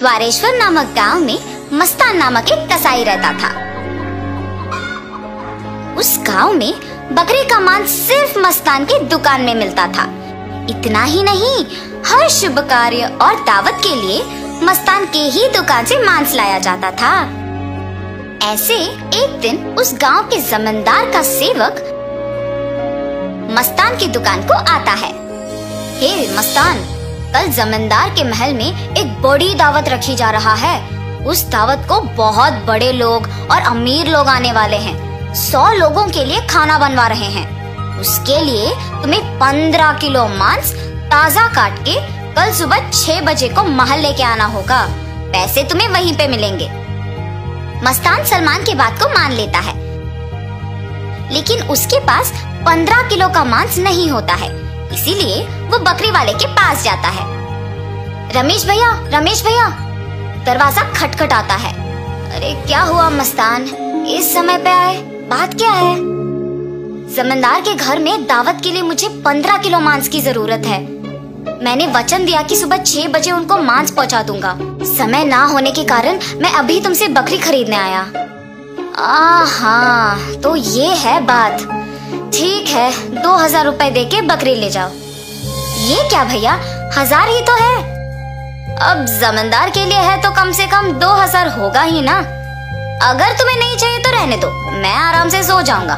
द्वारेश्वर नामक गांव में मस्तान नामक एक कसाई रहता था। उस गांव में बकरे का मांस सिर्फ मस्तान की दुकान में मिलता था। इतना ही नहीं, हर शुभ कार्य और दावत के लिए मस्तान के ही दुकान से मांस लाया जाता था। ऐसे एक दिन उस गांव के जमींदार का सेवक मस्तान की दुकान को आता है। हे मस्तान, कल जमींदार के महल में एक बड़ी दावत रखी जा रहा है। उस दावत को बहुत बड़े लोग और अमीर लोग आने वाले हैं। 100 लोगों के लिए खाना बनवा रहे हैं। उसके लिए तुम्हें 15 किलो मांस ताजा काट के कल सुबह 6 बजे को महल लेके आना होगा। पैसे तुम्हें वहीं पे मिलेंगे। मस्तान सलमान की बात को मान लेता है, लेकिन उसके पास 15 किलो का मांस नहीं होता है। इसीलिए वो बकरी वाले के पास जाता है। रमेश भैया, रमेश भैया, दरवाजा खटखटाता है। अरे क्या हुआ मस्तान, इस समय पे आए, बात क्या है? जमींदार के घर में दावत के लिए मुझे 15 किलो मांस की जरूरत है। मैंने वचन दिया कि सुबह 6 बजे उनको मांस पहुंचा दूंगा। समय ना होने के कारण मैं अभी तुमसे बकरी खरीदने आया। हाँ, तो ये है बात। ठीक है, 2000 रुपए दे के बकरी ले जाओ। ये क्या भैया, 1000 ही तो है। अब जमींदार के लिए है तो कम से कम 2000 होगा ही ना। अगर तुम्हें नहीं चाहिए तो रहने दो, मैं आराम से सो जाऊंगा।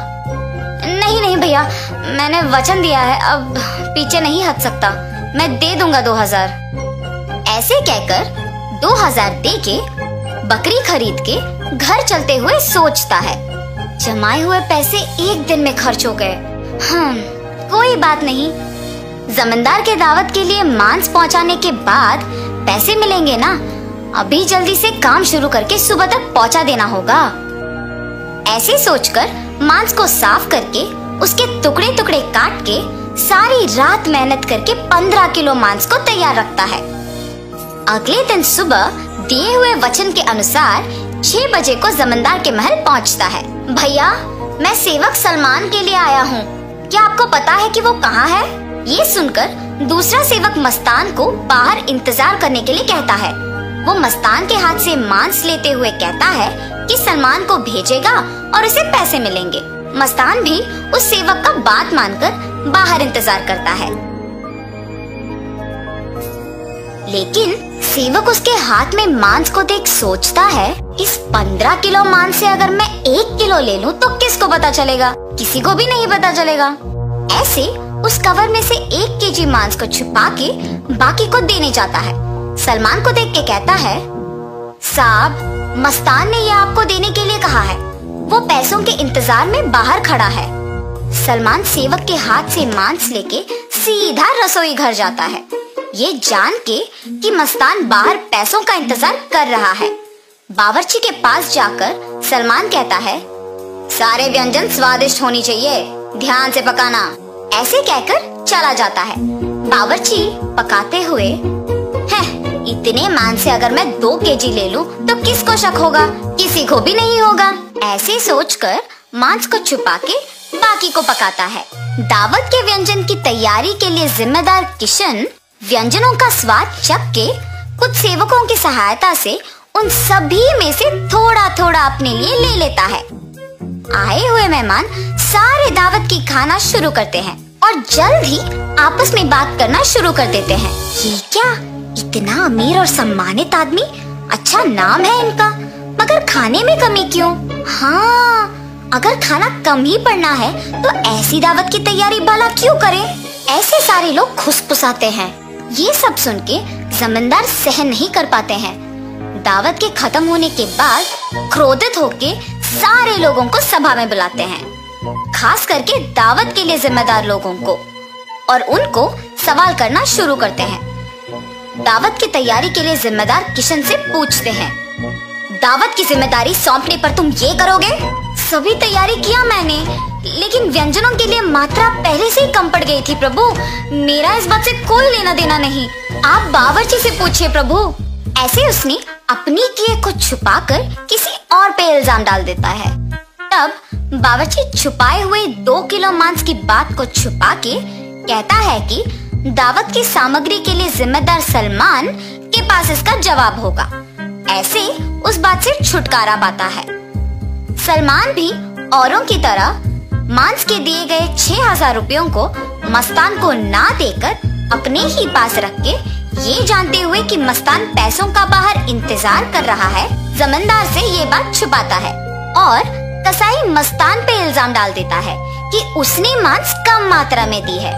नहीं नहीं भैया, मैंने वचन दिया है, अब पीछे नहीं हट सकता। मैं दे दूंगा 2000। ऐसे कहकर 2000 दे के बकरी खरीद के घर चलते हुए सोचता है, जमाए हुए पैसे एक दिन में खर्च हो गए। कोई बात नहीं, जमींदार के दावत के लिए मांस पहुंचाने के बाद पैसे मिलेंगे ना। अभी जल्दी से काम शुरू करके सुबह तक पहुंचा देना होगा। ऐसे सोचकर मांस को साफ करके उसके टुकड़े टुकड़े काट के सारी रात मेहनत करके 15 किलो मांस को तैयार रखता है। अगले दिन सुबह दिए हुए वचन के अनुसार 6 बजे को जमींदार के महल पहुंचता है। भैया, मैं सेवक सलमान के लिए आया हूँ। क्या आपको पता है कि वो कहाँ है? ये सुनकर दूसरा सेवक मस्तान को बाहर इंतजार करने के लिए कहता है। वो मस्तान के हाथ से मांस लेते हुए कहता है कि सलमान को भेजेगा और उसे पैसे मिलेंगे। मस्तान भी उस सेवक का बात मानकर बाहर इंतजार करता है, लेकिन सेवक उसके हाथ में मांस को देख सोचता है, इस 15 किलो मांस से अगर मैं 1 किलो ले लूं तो किसको पता चलेगा? किसी को भी नहीं पता चलेगा। ऐसे उस कवर में से 1 केजी मांस को छुपा के बाकी को देने जाता है। सलमान को देख के कहता है, साहब, मस्तान ने ये आपको देने के लिए कहा है। वो पैसों के इंतजार में बाहर खड़ा है। सलमान सेवक के हाथ से मांस लेके सीधा रसोई घर जाता है, ये जान के कि मस्तान बाहर पैसों का इंतजार कर रहा है। बावर्ची के पास जाकर सलमान कहता है, सारे व्यंजन स्वादिष्ट होनी चाहिए, ध्यान से पकाना। ऐसे कहकर चला जाता है। बावर्ची पकाते हुए, इतने मांस से अगर मैं 2 केजी ले लूं तो किसको शक होगा? किसी को भी नहीं होगा। ऐसे सोचकर मांस को छुपा के बाकी को पकाता है। दावत के व्यंजन की तैयारी के लिए जिम्मेदार किशन व्यंजनों का स्वाद चख के कुछ सेवकों की सहायता से उन सभी में से थोड़ा थोड़ा अपने लिए ले लेता है। आए हुए मेहमान सारे दावत की खाना शुरू करते हैं और जल्द ही आपस में बात करना शुरू कर देते हैं। ये क्या, इतना अमीर और सम्मानित आदमी, अच्छा नाम है इनका, मगर खाने में कमी क्यों? हाँ, अगर खाना कम ही पड़ना है तो ऐसी दावत की तैयारी भला क्यों करे? ऐसे सारे लोग खुसफुसाते हैं। ये सब सुन के जमींदार सहन नहीं कर पाते हैं। दावत के खत्म होने के बाद क्रोधित होके सारे लोगों को सभा में बुलाते हैं, खास करके दावत के लिए जिम्मेदार लोगों को, और उनको सवाल करना शुरू करते हैं। दावत की तैयारी के लिए जिम्मेदार किशन से पूछते हैं, दावत की जिम्मेदारी सौंपने पर तुम ये करोगे? सभी तैयारी किया मैंने, लेकिन व्यंजनों के लिए मात्रा पहले से ही कम पड़ गई थी प्रभु। मेरा इस बात से कोई लेना देना नहीं, आप बावर्ची से पूछिए प्रभु। ऐसे उसने अपनी किए को छुपाकर किसी और पे इल्जाम डाल देता है। तब बावर्ची छुपाए हुए 2 किलो मांस की बात को छुपा के कहता है कि दावत की सामग्री के लिए जिम्मेदार सलमान के पास इसका जवाब होगा। ऐसे उस बात से छुटकारा पाता है। सलमान भी औरों की तरह मांस के दिए गए 6,000 रुपयों को मस्तान को ना देकर अपने ही पास रख के, ये जानते हुए कि मस्तान पैसों का बाहर इंतजार कर रहा है, जमींदार से ये बात छुपाता है और कसाई मस्तान पे इल्जाम डाल देता है कि उसने मांस कम मात्रा में दी है।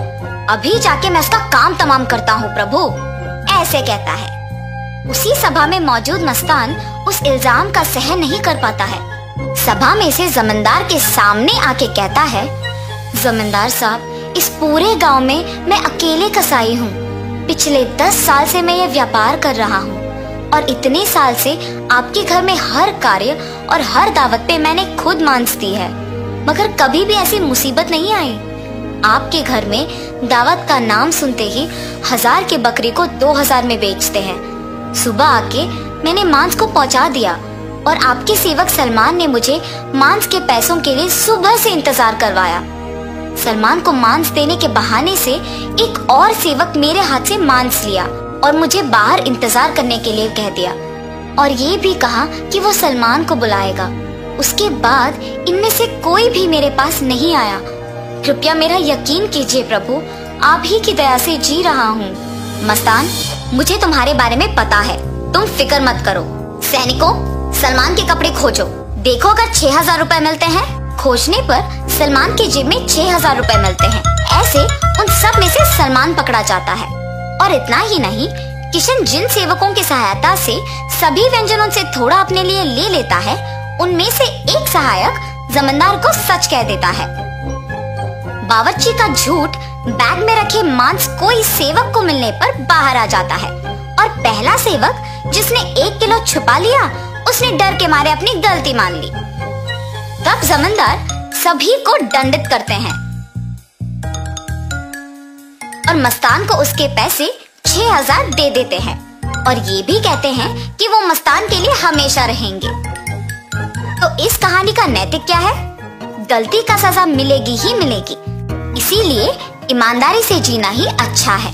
अभी जाके मैं उसका काम तमाम करता हूँ प्रभु, ऐसे कहता है। उसी सभा में मौजूद मस्तान उस इल्जाम का सहन नहीं कर पाता है। सभा में से जमींदार के सामने आके कहता है, जमींदार साहब, इस पूरे गांव में मैं अकेले कसाई हूँ। पिछले 10 साल से मैं ये व्यापार कर रहा हूँ और इतने साल से आपके घर में हर कार्य और हर दावत पे मैंने खुद मांस दी है, मगर कभी भी ऐसी मुसीबत नहीं आई। आपके घर में दावत का नाम सुनते ही 1000 के बकरी को 2000 में बेचते हैं। सुबह आके मैंने मांस को पहुंचा दिया और आपके सेवक सलमान ने मुझे मांस के पैसों के लिए सुबह से इंतजार करवाया। सलमान को मांस देने के बहाने से एक और सेवक मेरे हाथ से मांस लिया और मुझे बाहर इंतजार करने के लिए कह दिया और ये भी कहा कि वो सलमान को बुलाएगा। उसके बाद इनमें से कोई भी मेरे पास नहीं आया। कृपया मेरा यकीन कीजिए प्रभु, आप ही की दया से जी रहा हूँ। मस्तान, मुझे तुम्हारे बारे में पता है, तुम फिक्र मत करो। सैनिकों, सलमान के कपड़े खोजो, देखो अगर 6,000 रुपए मिलते हैं। खोजने पर सलमान की जेब में 6,000 रुपए मिलते हैं। ऐसे उन सब में से सलमान पकड़ा जाता है। और इतना ही नहीं, किशन जिन सेवकों की सहायता से सभी व्यंजन उनसे थोड़ा अपने लिए ले लेता है, उनमें से एक सहायक जमींदार को सच कह देता है। बावर्ची का झूठ बैग में रखे मांस कोई सेवक को मिलने पर बाहर आ जाता है और पहला सेवक जिसने 1 किलो छुपा लिया, उसने डर के मारे अपनी गलती मान ली। तब जमींदार सभी को दंडित करते हैं और मस्तान को उसके पैसे 6,000 दे देते हैं और ये भी कहते हैं कि वो मस्तान के लिए हमेशा रहेंगे। तो इस कहानी का नैतिक क्या है? गलती का सजा मिलेगी ही मिलेगी, इसीलिए ईमानदारी से जीना ही अच्छा है।